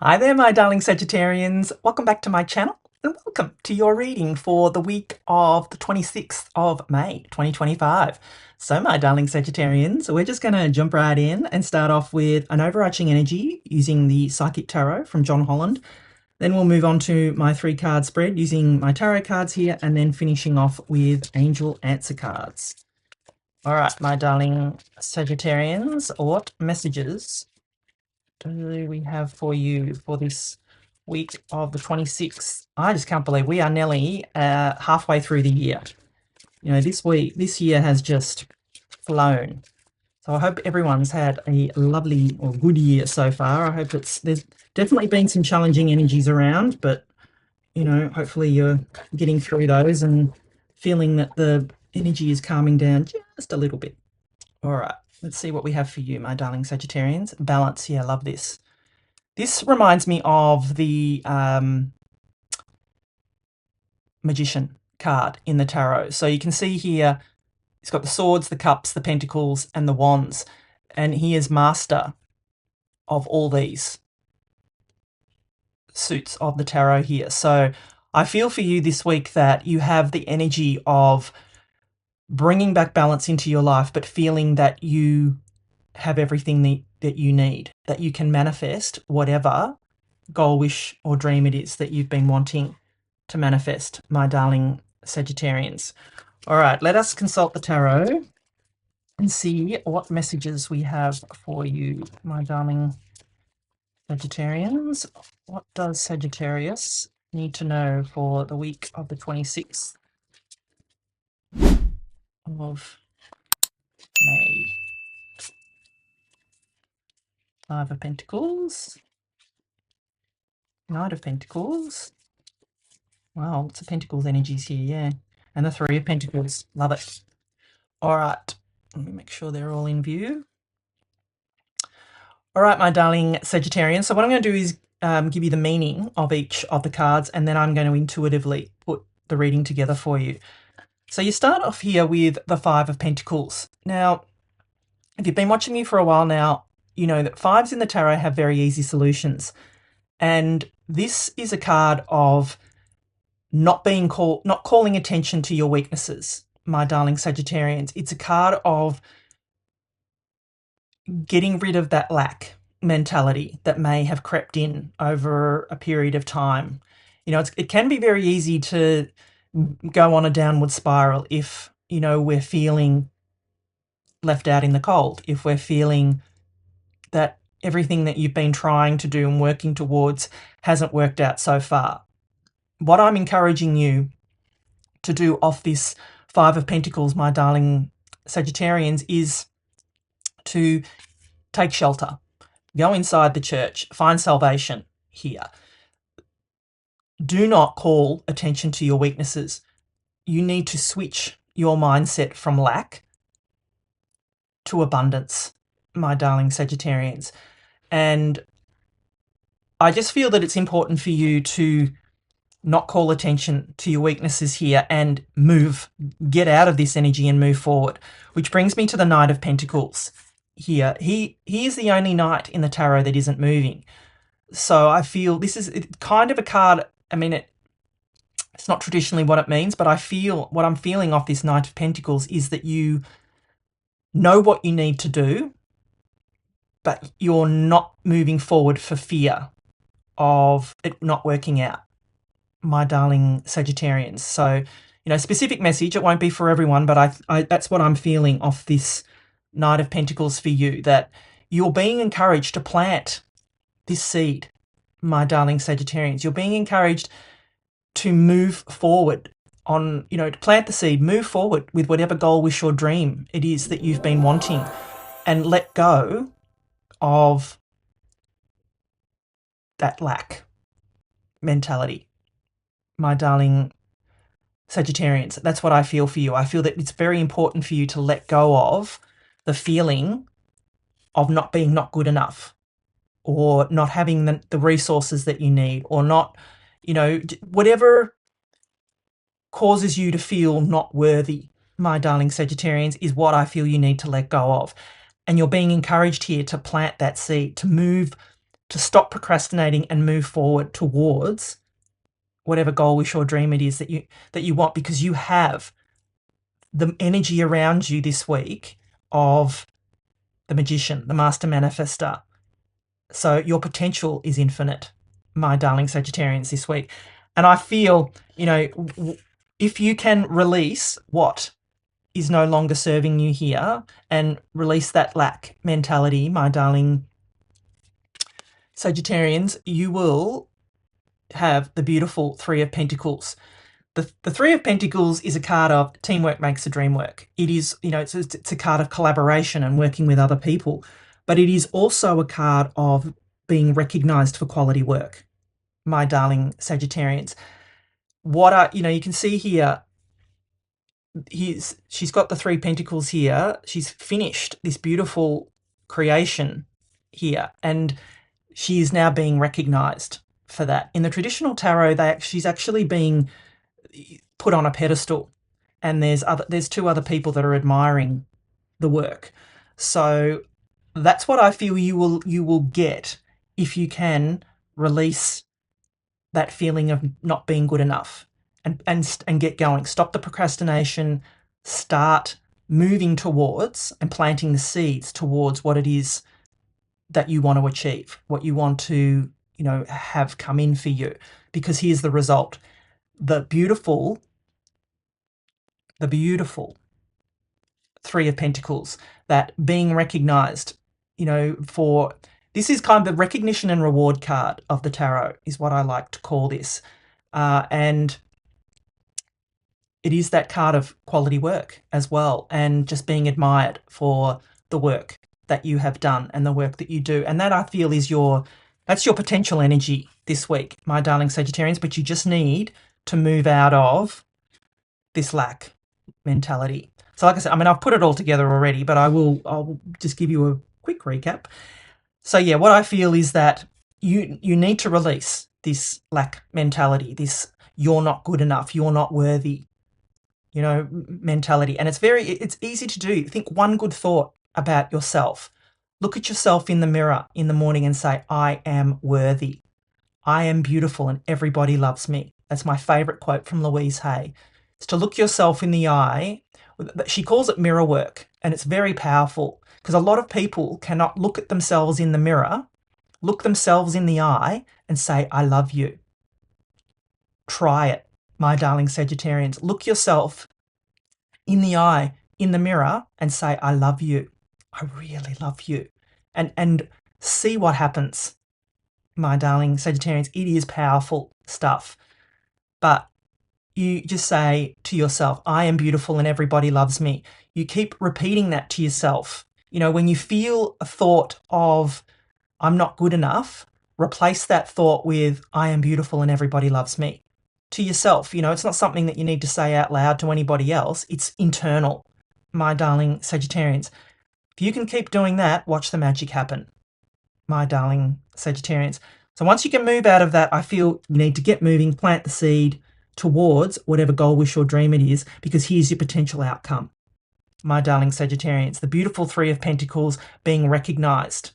Hi there, my darling Sagittarians. Welcome back to my channel and welcome to your reading for the week of the 26th of May 2025. So, my darling Sagittarians, we're just going to jump right in and start off with an overarching energy using the Psychic Tarot from John Holland. Then we'll move on to my 3-card spread using my tarot cards here and then finishing off with angel answer cards. All right, my darling Sagittarians, what messages do we have for you for this week of the 26th? I just can't believe we are nearly halfway through the year. You know, this year has just flown. So I hope everyone's had a lovely or good year so far. I hope there's definitely been some challenging energies around, but you know, hopefully you're getting through those and feeling that the energy is calming down just a little bit. All right, let's see what we have for you, my darling Sagittarians. Balance, yeah, love this. This reminds me of the Magician card in the tarot. So you can see here, it's got the swords, the cups, the pentacles, and the wands. And he is master of all these suits of the tarot here. So I feel for you this week that you have the energy of bringing back balance into your life, but feeling that you have everything that you need, that you can manifest whatever goal, wish, or dream it is that you've been wanting to manifest, my darling Sagittarians. All right, let us consult the tarot and see what messages we have for you, my darling Sagittarians. What does Sagittarius need to know for the week of the 26th of May? 5 of Pentacles, Knight of Pentacles. Wow, lots of Pentacles energies here, yeah. And the 3 of Pentacles. Love it. All right, let me make sure they're all in view. All right, my darling Sagittarian. So what I'm going to do is give you the meaning of each of the cards, and then I'm going to intuitively put the reading together for you. So you start off here with the 5 of Pentacles. Now, if you've been watching me for a while now, you know that 5s in the tarot have very easy solutions. And this is a card of not calling attention to your weaknesses, my darling Sagittarians. It's a card of getting rid of that lack mentality that may have crept in over a period of time. You know, it can be very easy to go on a downward spiral if, you know, we're feeling left out in the cold, if we're feeling that everything that you've been trying to do and working towards hasn't worked out so far. What I'm encouraging you to do off this 5 of Pentacles, my darling Sagittarians, is to take shelter, go inside the church, find salvation here. Do not call attention to your weaknesses. You need to switch your mindset from lack to abundance, my darling Sagittarians. And I just feel that it's important for you to not call attention to your weaknesses here and get out of this energy and move forward. Which brings me to the Knight of Pentacles here. He is the only knight in the tarot that isn't moving. So I feel this is kind of a card. I mean, it's not traditionally what it means, but I feel what I'm feeling off this Knight of Pentacles is that you know what you need to do, but you're not moving forward for fear of it not working out, my darling Sagittarians. So, you know, specific message, it won't be for everyone, but I that's what I'm feeling off this Knight of Pentacles for you, that you're being encouraged to plant this seed, my darling Sagittarians. You're being encouraged to move forward on, you know, to plant the seed, move forward with whatever goal, wish, or dream it is that you've been wanting, and let go of that lack mentality, my darling Sagittarians. That's what I feel for you. I feel that it's very important for you to let go of the feeling of not being not good enough, or not having the resources that you need, or not, you know, whatever causes you to feel not worthy, my darling Sagittarians, is what I feel you need to let go of. And you're being encouraged here to plant that seed, to move to stop procrastinating and move forward towards whatever goal, wish, or dream it is that you want, because you have the energy around you this week of the magician, the master manifester. So your potential is infinite, my darling Sagittarians, this week. And I feel, if you can release what is no longer serving you here and release that lack mentality, my darling Sagittarians, you will have the beautiful Three of Pentacles. The Three of Pentacles is a card of teamwork makes the dream work. It is, it's a card of collaboration and working with other people, but it is also a card of being recognized for quality work, my darling Sagittarians. You can see here, she's got the Three Pentacles here. She's finished this beautiful creation here, and she is now being recognized for that. In the traditional tarot, she's actually being put on a pedestal, and there's two other people that are admiring the work. So that's what I feel you will get if you can release that feeling of not being good enough and get going. Stop the procrastination, start moving towards and planting the seeds towards what it is that you want to achieve, what you want to, have come in for you. Because here's the result. The beautiful Three of Pentacles, that being recognized, for this is kind of the recognition and reward card of the tarot, is what I like to call this. And it is that card of quality work as well, and just being admired for the work that you have done and the work that you do. And that, I feel, that's your potential energy this week, my darling Sagittarians. But you just need to move out of this lack mentality. So like I said, I've put it all together already, but I'll just give you a quick recap. So yeah, what I feel is that you need to release this lack mentality, this you're not good enough, you're not worthy, mentality. And it's easy to do. Think one good thought about yourself. Look at yourself in the mirror in the morning and say, I am worthy. I am beautiful and everybody loves me. That's my favorite quote from Louise Hay. It's to look yourself in the eye. She calls it mirror work, and it's very powerful because a lot of people cannot look at themselves in the mirror, look themselves in the eye and say, I love you. Try it, my darling Sagittarians. Look yourself in the eye, in the mirror, and say, I love you. I really love you. And see what happens, my darling Sagittarians. It is powerful stuff. But you just say to yourself, I am beautiful and everybody loves me. You keep repeating that to yourself. When you feel a thought of, I'm not good enough, replace that thought with, I am beautiful and everybody loves me. To yourself, it's not something that you need to say out loud to anybody else. It's internal, my darling Sagittarians. If you can keep doing that, watch the magic happen, my darling Sagittarians. So once you can move out of that, I feel you need to get moving, plant the seed towards whatever goal, wish, or dream it is, because here's your potential outcome, my darling Sagittarians. The beautiful Three of Pentacles being recognized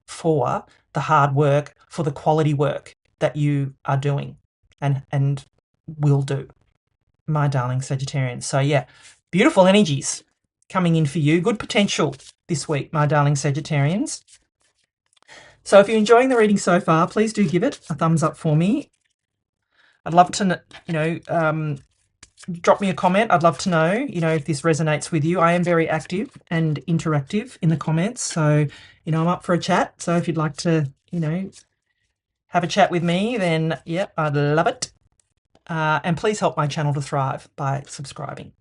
for the hard work, for the quality work that you are doing and will do, my darling Sagittarians. So yeah, beautiful energies coming in for you. Good potential this week, my darling Sagittarians. So if you're enjoying the reading so far, please do give it a thumbs up for me. I'd love to, drop me a comment. I'd love to know, if this resonates with you. I am very active and interactive in the comments. So, I'm up for a chat. So if you'd like to, have a chat with me, then yeah, I'd love it. And please help my channel to thrive by subscribing.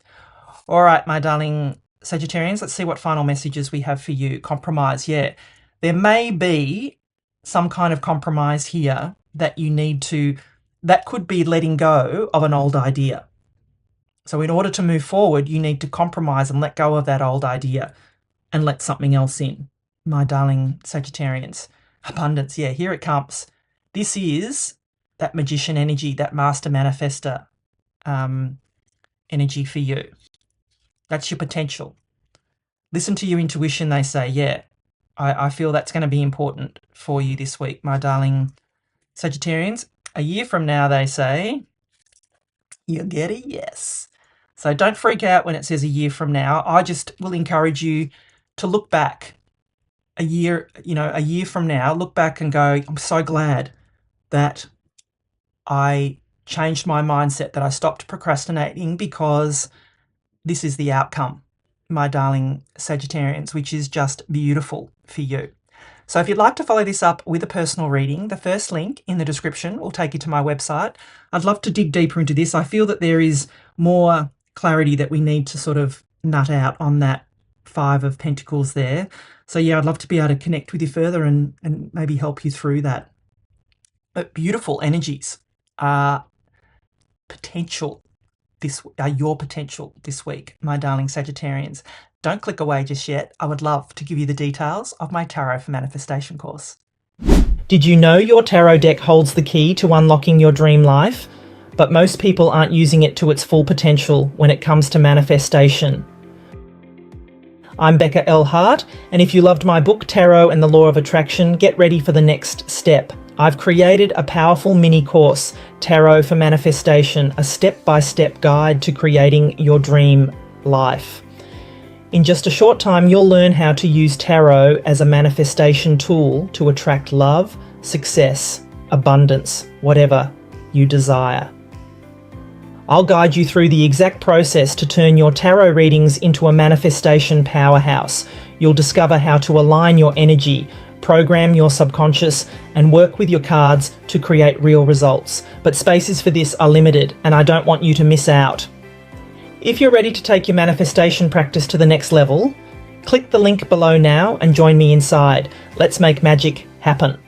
All right, my darling Sagittarians, let's see what final messages we have for you. Compromise, yeah. There may be some kind of compromise here that you need to, that could be letting go of an old idea. So in order to move forward, you need to compromise and let go of that old idea and let something else in, my darling Sagittarians. Abundance, yeah, here it comes. This is that magician energy, that master manifester energy for you. That's your potential. Listen to your intuition, they say, yeah. I feel that's going to be important for you this week, my darling Sagittarians. A year from now, they say, you'll get a yes. So don't freak out when it says a year from now. I just will encourage you to look back a year from now, look back and go, I'm so glad that I changed my mindset, that I stopped procrastinating, because this is the outcome, my darling Sagittarians, which is just beautiful for you. So if you'd like to follow this up with a personal reading, the first link in the description will take you to my website. I'd love to dig deeper into this. I feel that there is more clarity that we need to sort of nut out on that Five of Pentacles there. So yeah, I'd love to be able to connect with you further and maybe help you through that. But beautiful energies are your potential this week, my darling Sagittarians. Don't click away just yet. I would love to give you the details of my Tarot for Manifestation course. Did you know your tarot deck holds the key to unlocking your dream life? But most people aren't using it to its full potential when it comes to manifestation. I'm Becca L. Hart, and if you loved my book, Tarot and the Law of Attraction, get ready for the next step. I've created a powerful mini course, Tarot for Manifestation, a step-by-step guide to creating your dream life. In just a short time, you'll learn how to use tarot as a manifestation tool to attract love, success, abundance, whatever you desire. I'll guide you through the exact process to turn your tarot readings into a manifestation powerhouse. You'll discover how to align your energy, program your subconscious, and work with your cards to create real results. But spaces for this are limited, and I don't want you to miss out. If you're ready to take your manifestation practice to the next level, click the link below now and join me inside. Let's make magic happen.